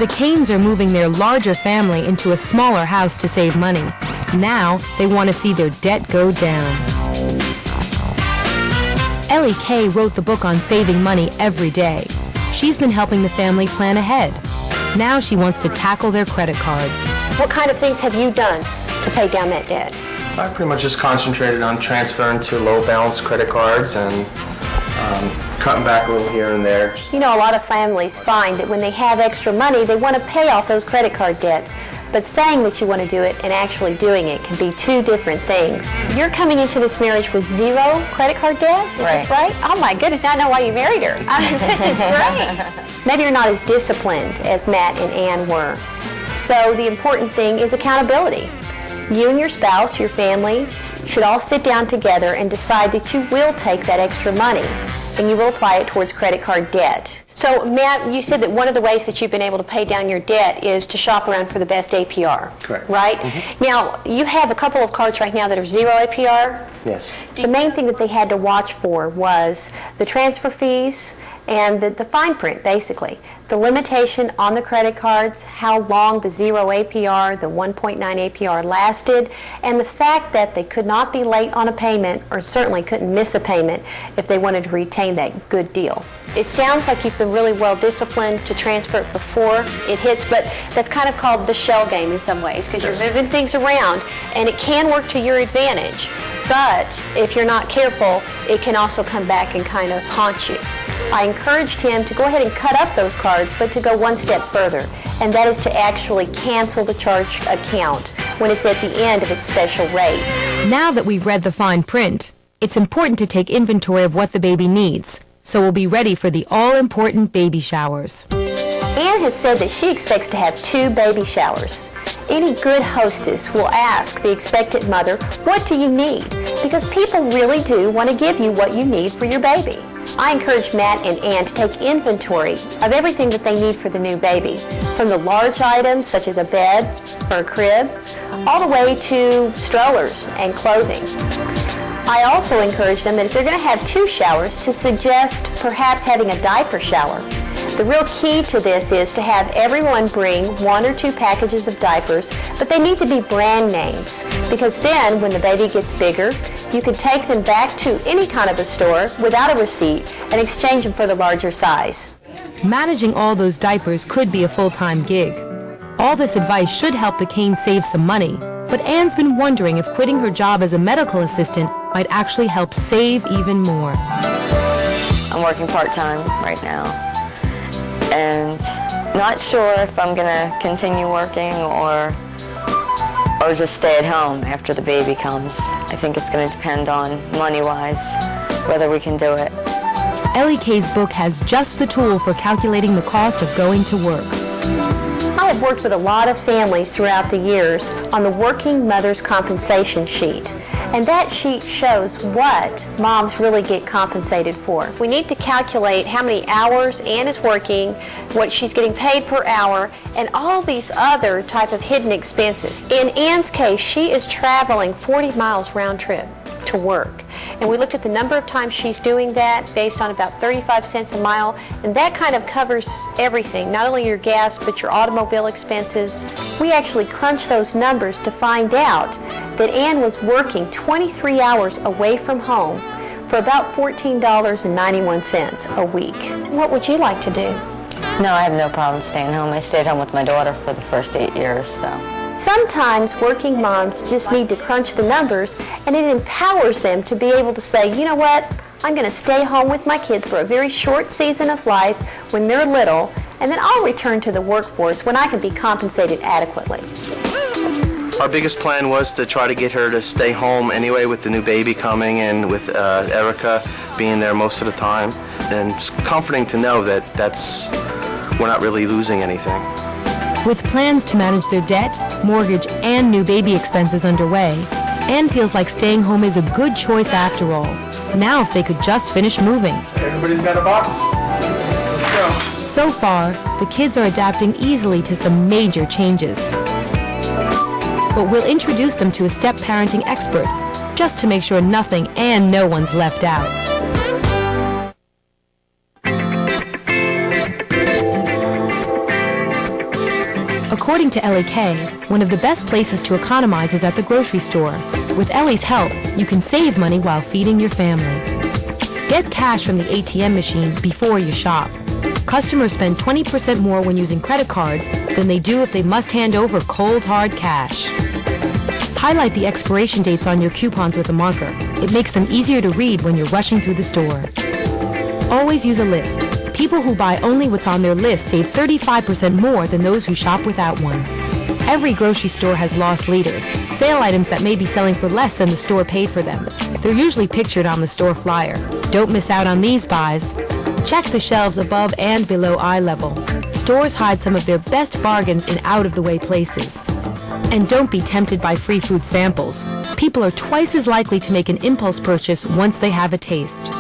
The Kanes are moving their larger family into a smaller house to save money. Now, they want to see their debt go down. Ellie Kay wrote the book on saving money every day. She's been helping the family plan ahead. Now she wants to tackle their credit cards. What kind of things have you done to pay down that debt? I pretty much just concentrated on transferring to low balance credit cards and cutting back a little here and there. You know, a lot of families find that when they have extra money, they want to pay off those credit card debts. But saying that you want to do it and actually doing it can be two different things. You're coming into this marriage with zero credit card debt, is this right? Oh my goodness, now I know why you married her. I mean, this is great. Maybe you're not as disciplined as Matt and Ann were. So the important thing is accountability. You and your spouse, your family, should all sit down together and decide that you will take that extra money and you will apply it towards credit card debt. So, Matt, you said that one of the ways that you've been able to pay down your debt is to shop around for the best APR. Correct. Right? Mm-hmm. Now, you have a couple of cards right now that are zero APR. Yes. The main thing that they had to watch for was the transfer fees and the fine print, basically. The limitation on the credit cards, how long the zero APR, the 1.9 APR lasted, and the fact that they could not be late on a payment or certainly couldn't miss a payment if they wanted to retain that good deal. It sounds like you've been really well disciplined to transfer it before it hits, but that's kind of called the shell game in some ways because you're moving things around and it can work to your advantage. But if you're not careful, it can also come back and kind of haunt you. I encouraged him to go ahead and cut up those cards, but to go one step further, and that is to actually cancel the charge account when it's at the end of its special rate. Now that we've read the fine print, it's important to take inventory of what the baby needs, so we'll be ready for the all-important baby showers. Ann has said that she expects to have 2 baby showers. Any good hostess will ask the expectant mother, what do you need? Because people really do want to give you what you need for your baby. I encourage Matt and Ann to take inventory of everything that they need for the new baby, from the large items such as a bed or a crib, all the way to strollers and clothing. I also encourage them that if they're going to have 2 showers, to suggest perhaps having a diaper shower. The real key to this is to have everyone bring 1 or 2 packages of diapers, but they need to be brand names, because then when the baby gets bigger, you can take them back to any kind of a store without a receipt and exchange them for the larger size. Managing all those diapers could be a full-time gig. All this advice should help the Kanes save some money, but Ann's been wondering if quitting her job as a medical assistant might actually help save even more. I'm working part-time right now, and not sure if I'm gonna continue working or just stay at home after the baby comes. I think it's gonna depend on money-wise whether we can do it. Ellie Kay's book has just the tool for calculating the cost of going to work. I have worked with a lot of families throughout the years on the Working Mother's Compensation Sheet. And that sheet shows what moms really get compensated for. We need to calculate how many hours Ann is working, what she's getting paid per hour, and all these other type of hidden expenses. In Ann's case, she is traveling 40 miles round trip to work. And we looked at the number of times she's doing that based on about 35 cents a mile, and that kind of covers everything, not only your gas, but your automobile expenses. We actually crunched those numbers to find out that Ann was working 23 hours away from home for about $14.91 a week. What would you like to do? No, I have no problem staying home. I stayed home with my daughter for the first 8 years, so. Sometimes working moms just need to crunch the numbers, and it empowers them to be able to say, you know what, I'm going to stay home with my kids for a very short season of life when they're little, and then I'll return to the workforce when I can be compensated adequately. Our biggest plan was to try to get her to stay home anyway with the new baby coming and with Erica being there most of the time. And it's comforting to know that we're not really losing anything. With plans to manage their debt, mortgage, and new baby expenses underway, Ann feels like staying home is a good choice after all. Now if they could just finish moving. Everybody's got a box. Let's go. So far, the kids are adapting easily to some major changes. But we'll introduce them to a step-parenting expert, just to make sure nothing and no one's left out. According to Ellie Kay, one of the best places to economize is at the grocery store. With Ellie's help, you can save money while feeding your family. Get cash from the ATM machine before you shop. Customers spend 20% more when using credit cards than they do if they must hand over cold, hard cash. Highlight the expiration dates on your coupons with a marker. It makes them easier to read when you're rushing through the store. Always use a list. People who buy only what's on their list save 35% more than those who shop without one. Every grocery store has lost leaders, sale items that may be selling for less than the store paid for them. They're usually pictured on the store flyer. Don't miss out on these buys. Check the shelves above and below eye level. Stores hide some of their best bargains in out-of-the-way places. And don't be tempted by free food samples. People are twice as likely to make an impulse purchase once they have a taste.